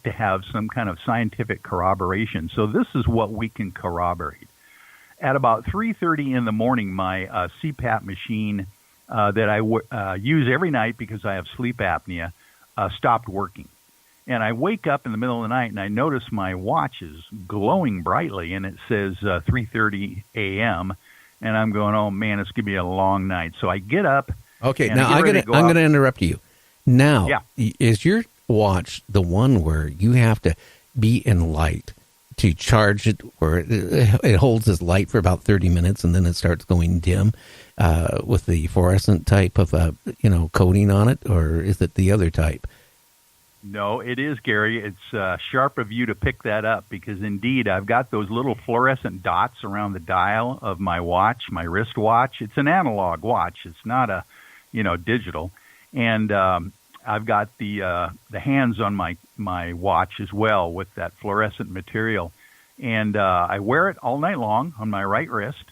to have some kind of scientific corroboration. So this is what we can corroborate. At about 3:30 in the morning, my CPAP machine that I use every night because I have sleep apnea stopped working. And I wake up in the middle of the night and I notice my watch is glowing brightly and it says 3:30 a.m. And I'm going, oh man, it's going to be a long night. So I get up. Okay, now I'm going to interrupt you. Now, is your watch the one where you have to be in light to charge it, or it holds this light for about 30 minutes and then it starts going dim with the fluorescent type of coating on it, or is it the other type? No, it is, Gary. It's sharp of you to pick that up because, indeed, I've got those little fluorescent dots around the dial of my watch, my wristwatch. It's an analog watch. It's not a, digital. And I've got the hands on my watch as well with that fluorescent material. And I wear it all night long on my right wrist,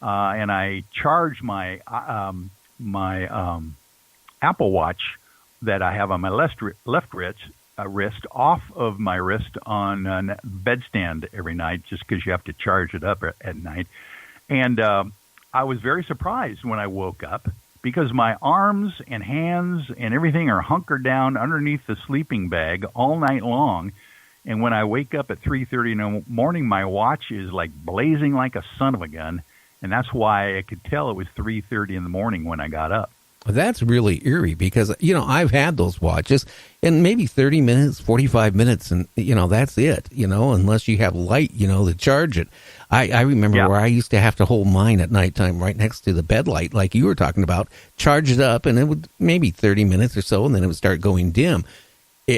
and I charge my Apple Watch that I have on my left wrist off of my wrist on a bedstand every night, just because you have to charge it up at night. And I was very surprised when I woke up because my arms and hands and everything are hunkered down underneath the sleeping bag all night long. And when I wake up at 3:30 in the morning, my watch is like blazing like a son of a gun. And that's why I could tell it was 3:30 in the morning when I got up. That's really eerie because, I've had those watches and maybe 30 minutes, 45 minutes, and, that's it, unless you have light, to charge it. I remember where I used to have to hold mine at nighttime right next to the bed light, like you were talking about, charge it up, and it would maybe 30 minutes or so, and then it would start going dim.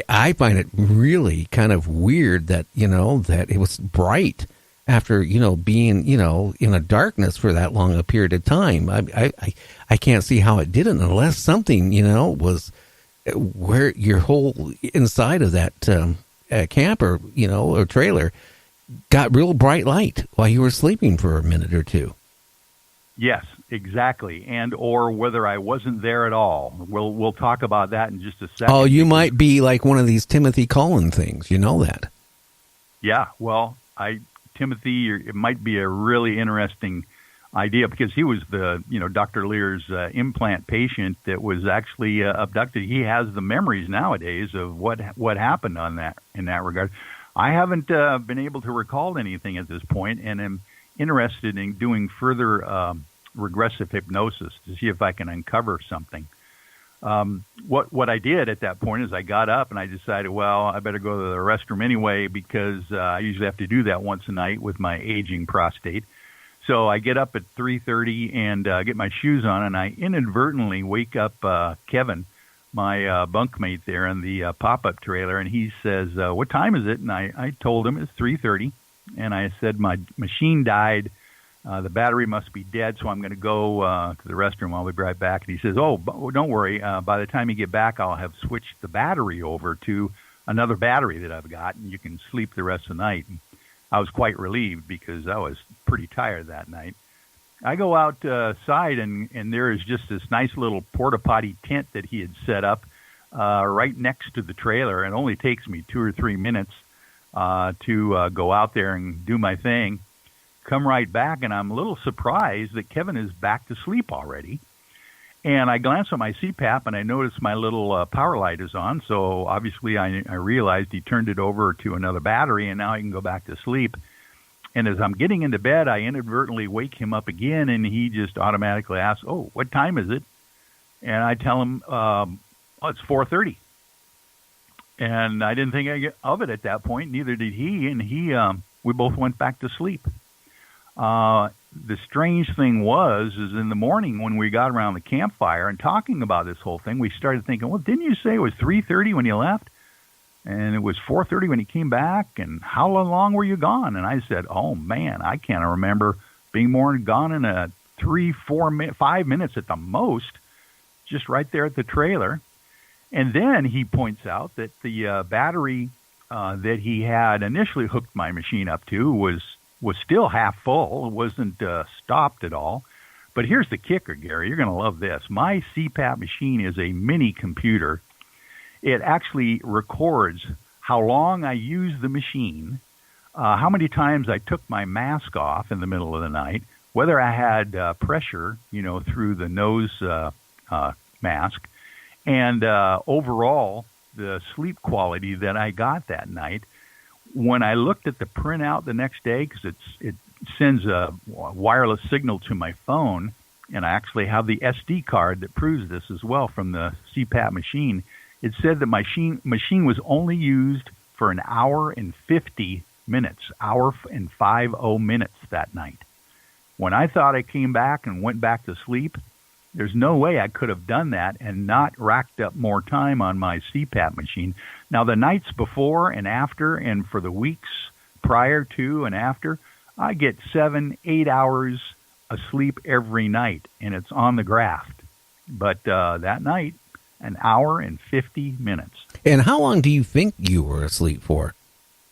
I find it really kind of weird that, that it was bright after, being, in a darkness for that long a period of time. I can't see how it didn't unless something, was where your whole inside of that camper, or trailer got real bright light while you were sleeping for a minute or two. Yes, exactly. And or whether I wasn't there at all. We'll talk about that in just a second. Oh, you might be like one of these Timothy Cullen things. You know that. Yeah, well, Timothy, it might be a really interesting idea because he was the, Dr. Lear's implant patient that was actually abducted. He has the memories nowadays of what happened in that regard. I haven't been able to recall anything at this point, and am interested in doing further regressive hypnosis to see if I can uncover something. What I did at that point is I got up and I decided, well, I better go to the restroom anyway because I usually have to do that once a night with my aging prostate. So I get up at 3:30 and get my shoes on, and I inadvertently wake up Kevin, my bunkmate there in the pop-up trailer, and he says, what time is it? And I told him it's 3:30, and I said my machine died. The battery must be dead, so I'm going to go to the restroom. I'll be right back. And he says, oh, don't worry. By the time you get back, I'll have switched the battery over to another battery that I've got, and you can sleep the rest of the night. And I was quite relieved because I was pretty tired that night. I go outside, and there is just this nice little porta-potty tent that he had set up right next to the trailer. It only takes me 2 or 3 minutes to go out there and do my thing. Come right back, and I'm a little surprised that Kevin is back to sleep already. And I glance at my CPAP, and I notice my little power light is on. So obviously I realized he turned it over to another battery, and now I can go back to sleep. And as I'm getting into bed, I inadvertently wake him up again, and he just automatically asks, oh, what time is it? And I tell him, it's 4:30. And I didn't think of it at that point. Neither did he. And we both went back to sleep. The strange thing is in the morning when we got around the campfire and talking about this whole thing, we started thinking, well, didn't you say it was 3:30 when you left? And it was 4:30 when you came back, and how long were you gone? And I said, oh, man, I can't remember being more than gone in 5 minutes at the most, just right there at the trailer. And then he points out that the battery that he had initially hooked my machine up to was still half full. It wasn't stopped at all. But here's the kicker, Gary. You're going to love this. My CPAP machine is a mini computer. It actually records how long I used the machine, how many times I took my mask off in the middle of the night, whether I had pressure, through the nose mask, and overall the sleep quality that I got that night. When I looked at the printout the next day, because it sends a wireless signal to my phone, and I actually have the SD card that proves this as well from the CPAP machine, it said that my machine was only used for an hour and 50 minutes, hour and 50 minutes that night. When I thought I came back and went back to sleep, there's no way I could have done that and not racked up more time on my CPAP machine. Now, the nights before and after, and for the weeks prior to and after, I get 7-8 hours of sleep every night, and it's on the graft. But that night, an hour and 50 minutes. And how long do you think you were asleep for?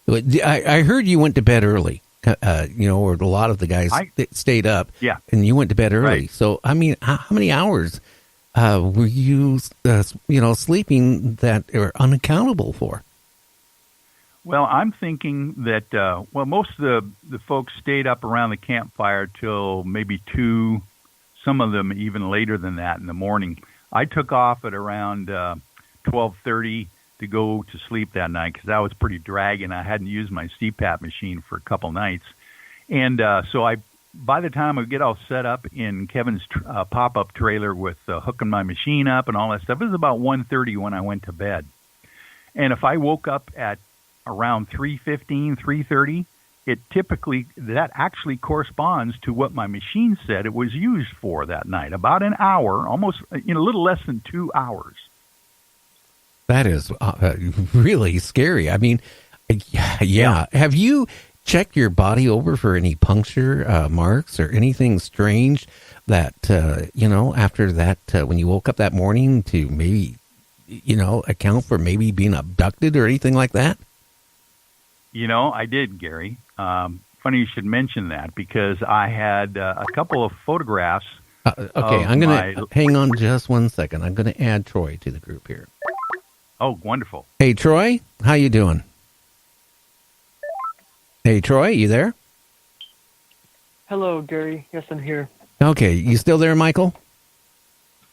I heard you went to bed early. Or a lot of the guys stayed up. Yeah. And you went to bed early. Right. So, I mean, how many hours were you, sleeping that are unaccountable for? Well, I'm thinking that, most of the folks stayed up around the campfire till maybe 2, some of them even later than that in the morning. I took off at around 12:30 to go to sleep that night because I was pretty dragging. I hadn't used my CPAP machine for a couple nights. And so by the time I get all set up in Kevin's pop-up trailer with hooking my machine up and all that stuff, it was about 1:30 when I went to bed. And if I woke up at around 3:15, 3:30, that actually corresponds to what my machine said it was used for that night, about an hour, almost a little less than 2 hours. That is really scary. I mean, yeah. Have you checked your body over for any puncture marks or anything strange that, after that, when you woke up that morning to maybe, account for maybe being abducted or anything like that? I did, Gary. Funny you should mention that because I had a couple of photographs. Okay, I'm going to hang on just 1 second. I'm going to add Troy to the group here. Oh, wonderful. Hey, Troy, how you doing? Hey, Troy, you there? Hello, Gary. Yes, I'm here. Okay, you still there, Michael?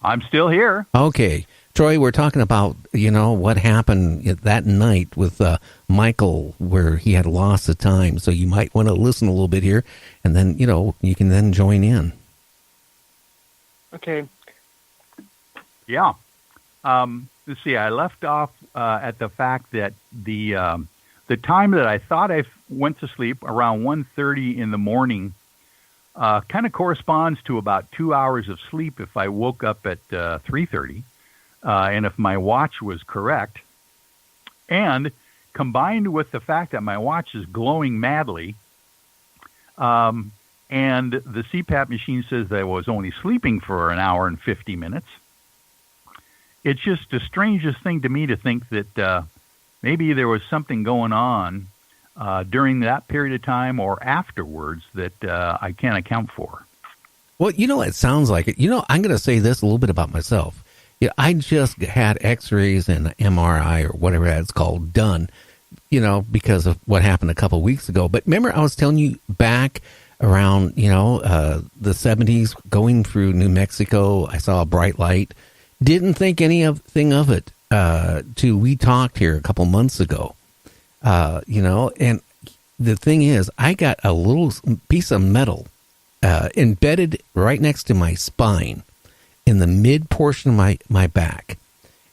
I'm still here. Okay. Troy, we're talking about, what happened that night with Michael where he had lost the time. So you might want to listen a little bit here, and then, you can then join in. Okay. Yeah. Let's see. I left off at the fact that the time that I thought I went to sleep around 1:30 in the morning kind of corresponds to about 2 hours of sleep if I woke up at 3:30, and if my watch was correct, and combined with the fact that my watch is glowing madly, and the CPAP machine says that I was only sleeping for an hour and 50 minutes. It's just the strangest thing to me to think that maybe there was something going on during that period of time or afterwards that I can't account for. Well, it sounds like it. I'm going to say this a little bit about myself. I just had x-rays and MRI or whatever that's called done, because of what happened a couple of weeks ago. But remember, I was telling you back around, the 70s, going through New Mexico, I saw a bright light. Didn't think anything of it till we talked here a couple months ago, and the thing is, I got a little piece of metal embedded right next to my spine in the mid portion of my back.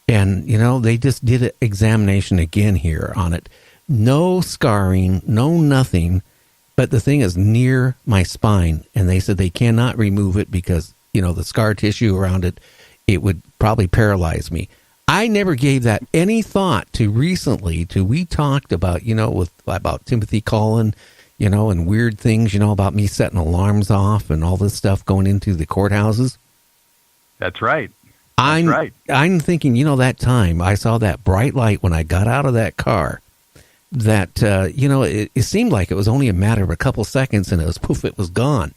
And, they just did an examination again here on it. No scarring, no nothing. But the thing is near my spine. And they said they cannot remove it because, the scar tissue around it, it would probably paralyze me. I never gave that any thought to recently till we talked about, about Timothy calling, and weird things, about me setting alarms off and all this stuff going into the courthouses. That's right. I'm thinking, that time I saw that bright light when I got out of that car, that, it seemed like it was only a matter of a couple seconds and it was poof, it was gone.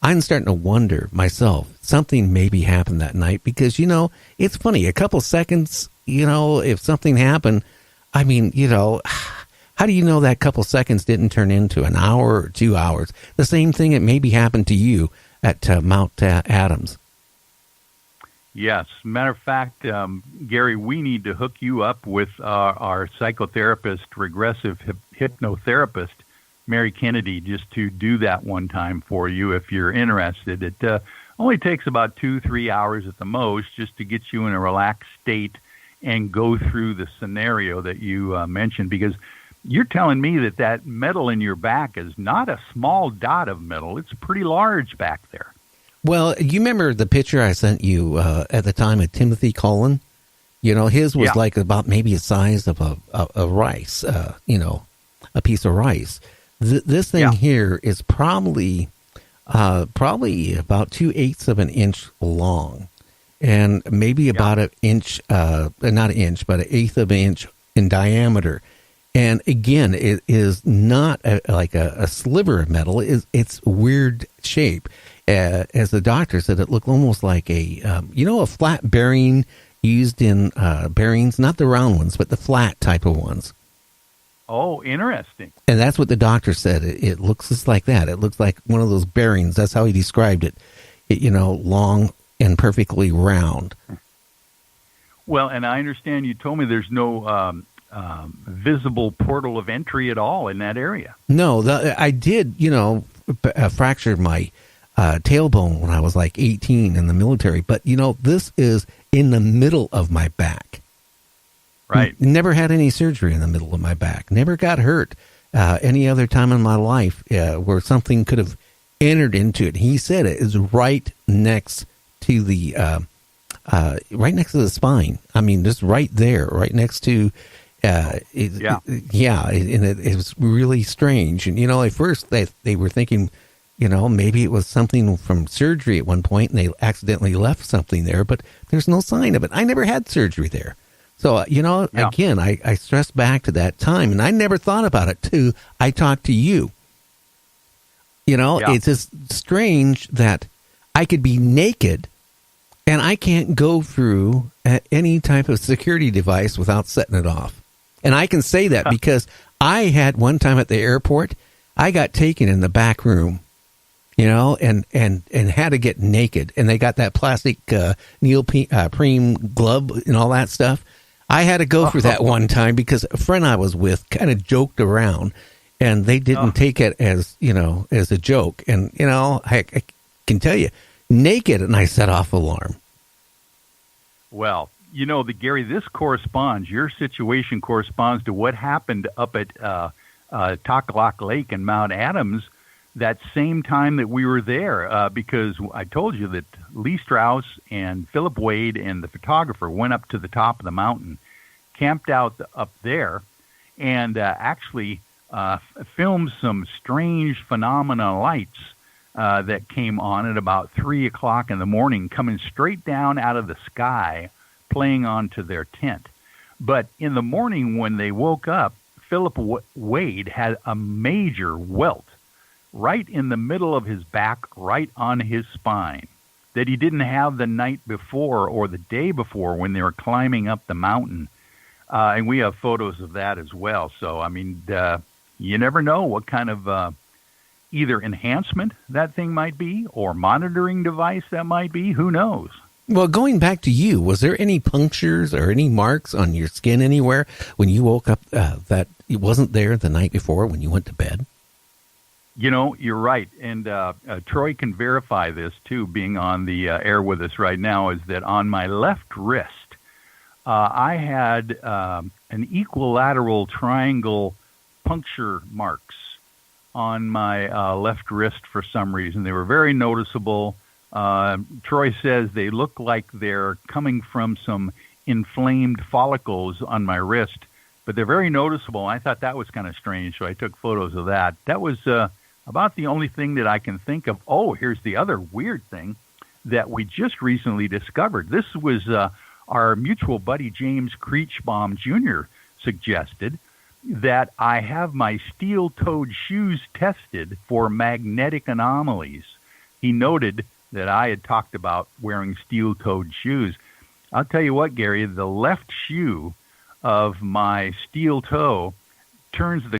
I'm starting to wonder myself, something maybe happened that night because, it's funny, a couple seconds, if something happened, I mean, how do you know that couple seconds didn't turn into an hour or 2 hours? The same thing that maybe happened to you at Mount Adams. Yes. Matter of fact, Gary, we need to hook you up with our psychotherapist, regressive hypnotherapist, Mary Kennedy, just to do that one time for you if you're interested. It only takes about 2-3 hours at the most just to get you in a relaxed state and go through the scenario that you mentioned, because you're telling me that metal in your back is not a small dot of metal. It's pretty large back there. Well, you remember the picture I sent you at the time of Timothy Cullen? His was like about maybe the size of a rice, a piece of rice. This thing here is probably about 2/8 of an inch long, and maybe about an inch, not an inch, but 1/8 of an inch in diameter. And again, it is not like a sliver of metal. It's weird shape. As the doctor said, it looked almost like a flat bearing used in bearings, not the round ones, but the flat type of ones. Oh, interesting. And that's what the doctor said. It looks just like that. It looks like one of those bearings. That's how he described it. Long and perfectly round. Well, and I understand you told me there's no visible portal of entry at all in that area. No, I did, fractured my tailbone when I was like 18 in the military. But, this is in the middle of my back. Right. Never had any surgery in the middle of my back. Never got hurt any other time in my life where something could have entered into it. He said it is right next to the spine. I mean, just right there, right next to. And it was really strange. And at first they were thinking, maybe it was something from surgery at one point, and they accidentally left something there. But there's no sign of it. I never had surgery there. So, again, I stress back to that time, and I never thought about it, too. I talked to you. It's just strange that I could be naked, and I can't go through any type of security device without setting it off. And I can say that because I had one time at the airport, I got taken in the back room, and had to get naked. And they got that plastic neoprene glove and all that stuff. I had to go through that one time because a friend I was with kind of joked around, and they didn't take it as a joke. And, I can tell you, naked, and I set off alarm. Well, Gary, this corresponds, your situation corresponds to what happened up at Takalak Lake and Mount Adams that same time that we were there, because I told you that Lee Strauss and Philip Wade and the photographer went up to the top of the mountain, camped out up there, and actually filmed some strange phenomena lights that came on at about 3 o'clock in the morning, coming straight down out of the sky, playing onto their tent. But in the morning when they woke up, Philip Wade had a major welt right in the middle of his back, right on his spine, that he didn't have the night before or the day before when they were climbing up the mountain. And we have photos of that as well. So, I mean, you never know what kind of either enhancement that thing might be or monitoring device that might be. Who knows? Well, going back to you, was there any punctures or any marks on your skin anywhere when you woke up that it wasn't there the night before when you went to bed? You're right. And Troy can verify this, too, being on the air with us right now, is that on my left wrist, I had an equilateral triangle puncture marks on my left wrist for some reason. They were very noticeable. Troy says they look like they're coming from some inflamed follicles on my wrist, but they're very noticeable. I thought that was kind of strange, so I took photos of that. That was about the only thing that I can think of. Oh, here's the other weird thing that we just recently discovered. This was our mutual buddy James Creechbaum Jr. suggested that I have my steel-toed shoes tested for magnetic anomalies. He noted that I had talked about wearing steel-toed shoes. I'll tell you what, Gary, the left shoe of my steel toe turns the